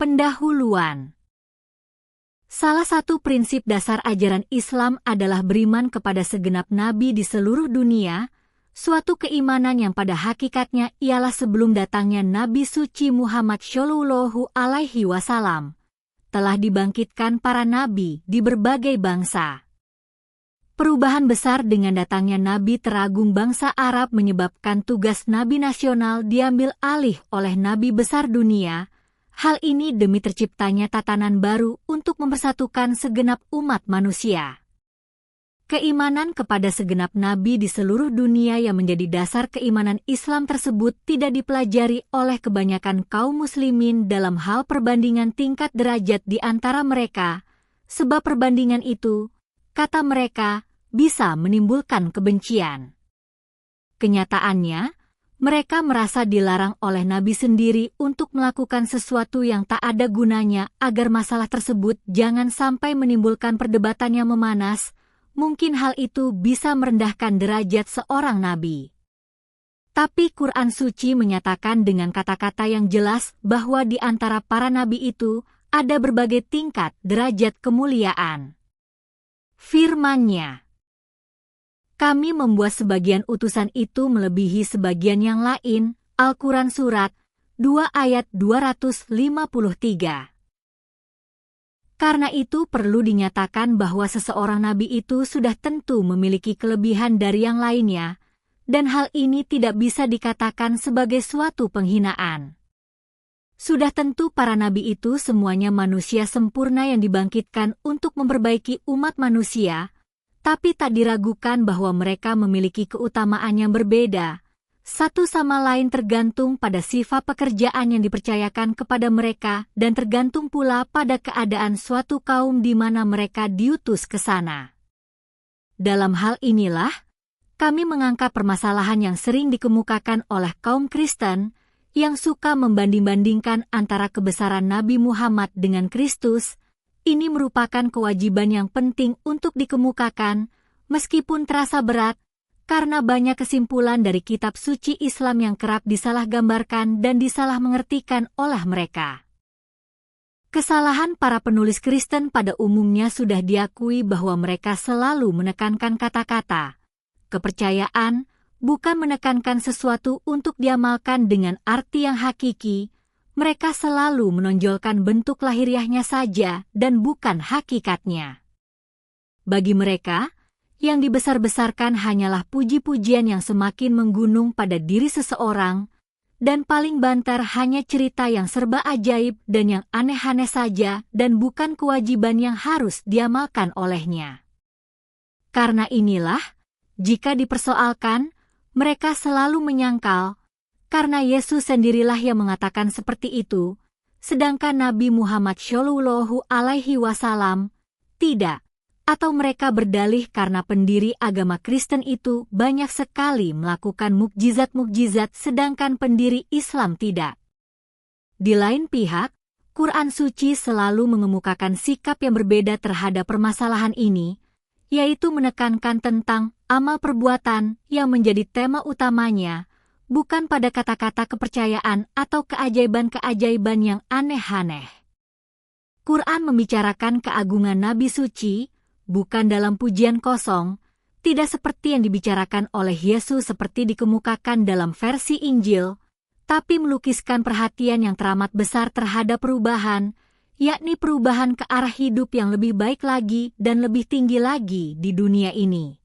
Pendahuluan. Salah satu prinsip dasar ajaran Islam adalah beriman kepada segenap nabi di seluruh dunia, suatu keimanan yang pada hakikatnya ialah sebelum datangnya Nabi suci Muhammad Shallallahu Alaihi Wasallam, telah dibangkitkan para nabi di berbagai bangsa. Perubahan besar dengan datangnya Nabi teragung bangsa Arab menyebabkan tugas Nabi nasional diambil alih oleh Nabi besar dunia. Hal ini demi terciptanya tatanan baru untuk mempersatukan segenap umat manusia. Keimanan kepada segenap nabi di seluruh dunia yang menjadi dasar keimanan Islam tersebut tidak dipelajari oleh kebanyakan kaum muslimin dalam hal perbandingan tingkat derajat di antara mereka, sebab perbandingan itu, kata mereka, bisa menimbulkan kebencian. Kenyataannya, mereka merasa dilarang oleh Nabi sendiri untuk melakukan sesuatu yang tak ada gunanya agar masalah tersebut jangan sampai menimbulkan perdebatan yang memanas. Mungkin hal itu bisa merendahkan derajat seorang Nabi. Tapi Quran Suci menyatakan dengan kata-kata yang jelas bahwa di antara para Nabi itu ada berbagai tingkat derajat kemuliaan. Firman-Nya, kami membuat sebagian utusan itu melebihi sebagian yang lain. Al-Quran Surat 2 ayat 253. Karena itu perlu dinyatakan bahwa seseorang nabi itu sudah tentu memiliki kelebihan dari yang lainnya, dan hal ini tidak bisa dikatakan sebagai suatu penghinaan. Sudah tentu para nabi itu semuanya manusia sempurna yang dibangkitkan untuk memperbaiki umat manusia, tapi tak diragukan bahwa mereka memiliki keutamaan yang berbeda. Satu sama lain tergantung pada sifat pekerjaan yang dipercayakan kepada mereka dan tergantung pula pada keadaan suatu kaum di mana mereka diutus ke sana. Dalam hal inilah, kami mengangkat permasalahan yang sering dikemukakan oleh kaum Kristen yang suka membanding-bandingkan antara kebesaran Nabi Muhammad dengan Kristus. Ini merupakan kewajiban yang penting untuk dikemukakan, meskipun terasa berat, karena banyak kesimpulan dari kitab suci Islam yang kerap disalahgambarkan dan disalahmengertikan oleh mereka. Kesalahan para penulis Kristen pada umumnya sudah diakui bahwa mereka selalu menekankan kata-kata kepercayaan, bukan menekankan sesuatu untuk diamalkan dengan arti yang hakiki. Mereka selalu menonjolkan bentuk lahiriahnya saja dan bukan hakikatnya. Bagi mereka, yang dibesar-besarkan hanyalah puji-pujian yang semakin menggunung pada diri seseorang, dan paling banter hanya cerita yang serba ajaib dan yang aneh-aneh saja dan bukan kewajiban yang harus diamalkan olehnya. Karena inilah, jika dipersoalkan, mereka selalu menyangkal, karena Yesus sendirilah yang mengatakan seperti itu, sedangkan Nabi Muhammad Shallallahu Alaihi Wasallam tidak, atau mereka berdalih karena pendiri agama Kristen itu banyak sekali melakukan mukjizat-mukjizat sedangkan pendiri Islam tidak. Di lain pihak, Quran Suci selalu mengemukakan sikap yang berbeda terhadap permasalahan ini, yaitu menekankan tentang amal perbuatan yang menjadi tema utamanya, bukan pada kata-kata kepercayaan atau keajaiban-keajaiban yang aneh-aneh. Quran membicarakan keagungan Nabi Suci, bukan dalam pujian kosong, tidak seperti yang dibicarakan oleh Yesus seperti dikemukakan dalam versi Injil, tapi melukiskan perhatian yang teramat besar terhadap perubahan, yakni perubahan ke arah hidup yang lebih baik lagi dan lebih tinggi lagi di dunia ini.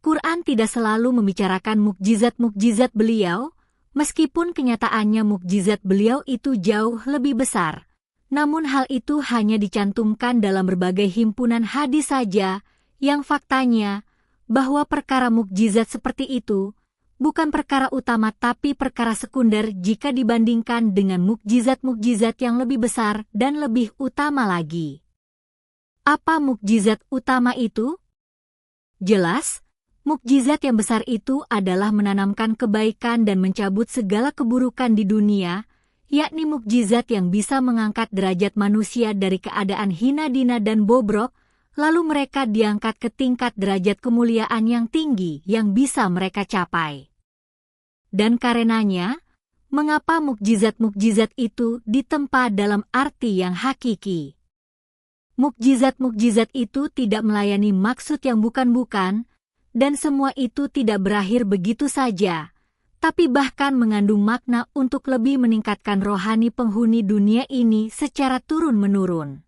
Quran tidak selalu membicarakan mukjizat-mukjizat beliau, meskipun kenyataannya mukjizat beliau itu jauh lebih besar. Namun hal itu hanya dicantumkan dalam berbagai himpunan hadis saja, yang faktanya, bahwa perkara mukjizat seperti itu, bukan perkara utama tapi perkara sekunder jika dibandingkan dengan mukjizat-mukjizat yang lebih besar dan lebih utama lagi. Apa mukjizat utama itu? Jelas, mukjizat yang besar itu adalah menanamkan kebaikan dan mencabut segala keburukan di dunia, yakni mukjizat yang bisa mengangkat derajat manusia dari keadaan hina dina dan bobrok, lalu mereka diangkat ke tingkat derajat kemuliaan yang tinggi yang bisa mereka capai. Dan karenanya, Mengapa mukjizat-mukjizat itu ditempa dalam arti yang hakiki? Mukjizat-mukjizat itu tidak melayani maksud yang bukan-bukan, dan semua itu tidak berakhir begitu saja, tapi bahkan mengandung makna untuk lebih meningkatkan rohani penghuni dunia ini secara turun-menurun.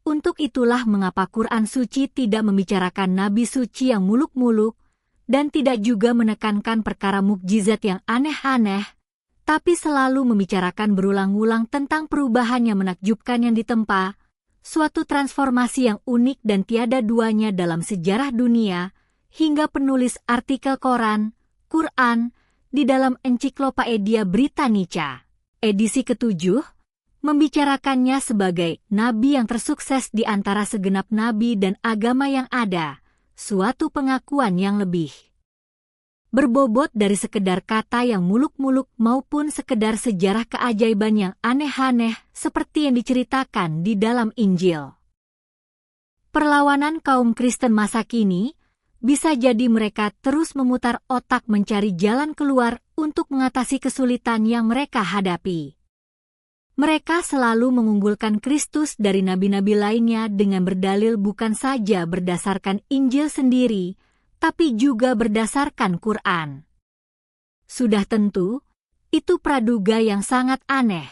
Untuk itulah mengapa Quran suci tidak membicarakan nabi suci yang muluk-muluk, dan tidak juga menekankan perkara mukjizat yang aneh-aneh, tapi selalu membicarakan berulang-ulang tentang perubahan yang menakjubkan yang ditempa, suatu transformasi yang unik dan tiada duanya dalam sejarah dunia, hingga penulis artikel Quran di dalam Ensiklopedia Britannica, edisi ke-7, membicarakannya sebagai nabi yang tersukses di antara segenap nabi dan agama yang ada, suatu pengakuan yang lebih berbobot dari sekedar kata yang muluk-muluk maupun sekedar sejarah keajaiban yang aneh-aneh seperti yang diceritakan di dalam Injil. Perlawanan kaum Kristen masa kini bisa jadi mereka terus memutar otak mencari jalan keluar untuk mengatasi kesulitan yang mereka hadapi. Mereka selalu mengunggulkan Kristus dari nabi-nabi lainnya dengan berdalil bukan saja berdasarkan Injil sendiri, tapi juga berdasarkan Quran. Sudah tentu, itu praduga yang sangat aneh.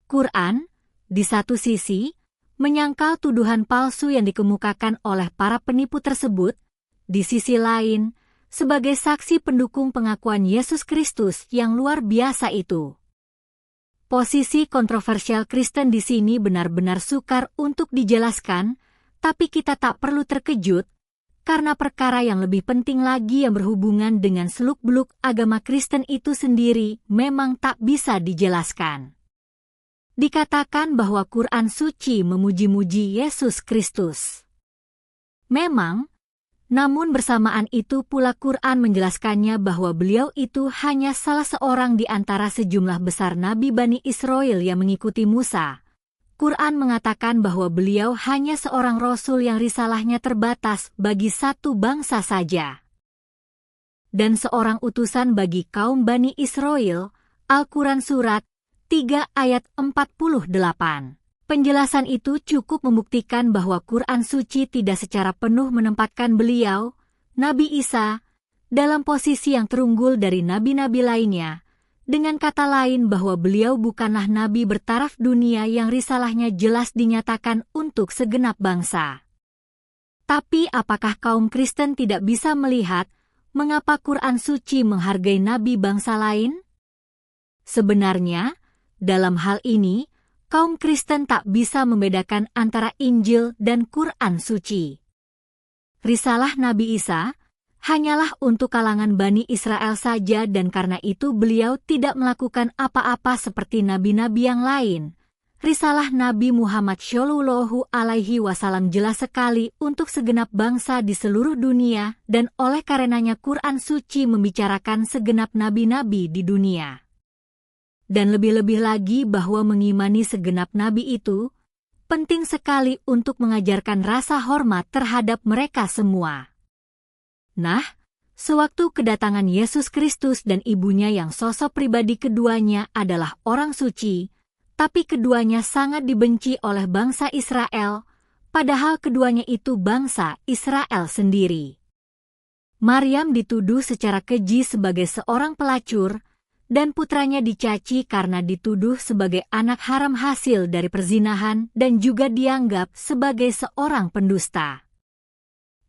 Quran, di satu sisi, menyangkal tuduhan palsu yang dikemukakan oleh para penipu tersebut, di sisi lain, sebagai saksi pendukung pengakuan Yesus Kristus yang luar biasa itu. Posisi kontroversial Kristen di sini benar-benar sukar untuk dijelaskan, tapi kita tak perlu terkejut, karena perkara yang lebih penting lagi yang berhubungan dengan seluk-beluk agama Kristen itu sendiri memang tak bisa dijelaskan. Dikatakan bahwa Quran suci memuji-muji Yesus Kristus. Memang, namun bersamaan itu pula Quran menjelaskannya bahwa beliau itu hanya salah seorang di antara sejumlah besar nabi Bani Israel yang mengikuti Musa. Quran mengatakan bahwa beliau hanya seorang rasul yang risalahnya terbatas bagi satu bangsa saja. Dan seorang utusan bagi kaum Bani Israel, Al-Quran Surat 3 ayat 48. Penjelasan itu cukup membuktikan bahwa Quran suci tidak secara penuh menempatkan beliau, Nabi Isa, dalam posisi yang terunggul dari nabi-nabi lainnya, dengan kata lain bahwa beliau bukanlah nabi bertaraf dunia yang risalahnya jelas dinyatakan untuk segenap bangsa. Tapi apakah kaum Kristen tidak bisa melihat mengapa Quran suci menghargai nabi bangsa lain? Sebenarnya, dalam hal ini, kaum Kristen tak bisa membedakan antara Injil dan Quran suci. Risalah Nabi Isa hanyalah untuk kalangan Bani Israel saja dan karena itu beliau tidak melakukan apa-apa seperti nabi-nabi yang lain. Risalah Nabi Muhammad Shallallahu Alaihi Wasallam jelas sekali untuk segenap bangsa di seluruh dunia dan oleh karenanya Quran suci membicarakan segenap nabi-nabi di dunia. Dan lebih-lebih lagi bahwa mengimani segenap nabi itu penting sekali untuk mengajarkan rasa hormat terhadap mereka semua. Nah, sewaktu kedatangan Yesus Kristus dan ibunya yang sosok pribadi keduanya adalah orang suci, tapi keduanya sangat dibenci oleh bangsa Israel, padahal keduanya itu bangsa Israel sendiri. Maryam dituduh secara keji sebagai seorang pelacur, dan putranya dicaci karena dituduh sebagai anak haram hasil dari perzinahan dan juga dianggap sebagai seorang pendusta.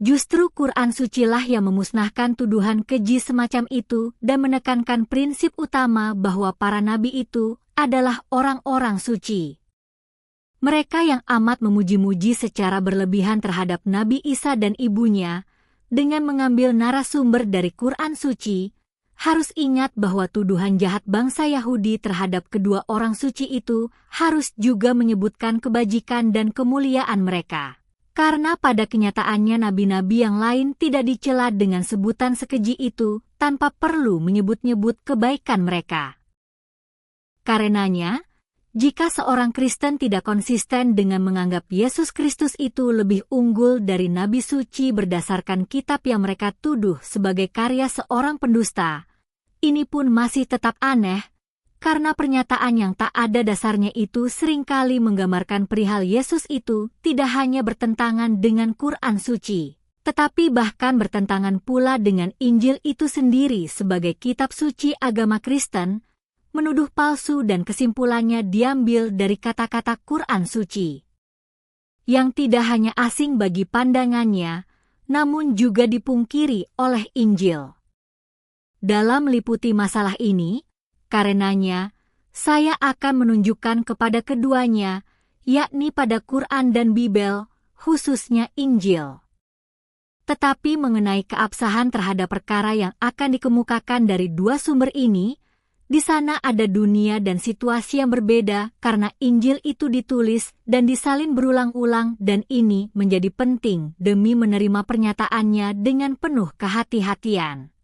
Justru Quran sucilah yang memusnahkan tuduhan keji semacam itu dan menekankan prinsip utama bahwa para nabi itu adalah orang-orang suci. Mereka yang amat memuji-muji secara berlebihan terhadap Nabi Isa dan ibunya, dengan mengambil narasumber dari Quran suci, harus ingat bahwa tuduhan jahat bangsa Yahudi terhadap kedua orang suci itu harus juga menyebutkan kebajikan dan kemuliaan mereka. Karena pada kenyataannya nabi-nabi yang lain tidak dicela dengan sebutan sekeji itu tanpa perlu menyebut-nyebut kebaikan mereka. Karenanya, jika seorang Kristen tidak konsisten dengan menganggap Yesus Kristus itu lebih unggul dari nabi suci berdasarkan kitab yang mereka tuduh sebagai karya seorang pendusta, Ini pun masih tetap aneh, karena pernyataan yang tak ada dasarnya itu seringkali menggambarkan perihal Yesus itu tidak hanya bertentangan dengan Quran suci, tetapi bahkan bertentangan pula dengan Injil itu sendiri sebagai kitab suci agama Kristen, menuduh palsu dan kesimpulannya diambil dari kata-kata Quran suci, yang tidak hanya asing bagi pandangannya, namun juga dipungkiri oleh Injil. Dalam meliputi masalah ini, karenanya, saya akan menunjukkan kepada keduanya, yakni pada Quran dan Bible, khususnya Injil. Tetapi mengenai keabsahan terhadap perkara yang akan dikemukakan dari dua sumber ini, di sana ada dunia dan situasi yang berbeda karena Injil itu ditulis dan disalin berulang-ulang dan ini menjadi penting demi menerima pernyataannya dengan penuh kehati-hatian.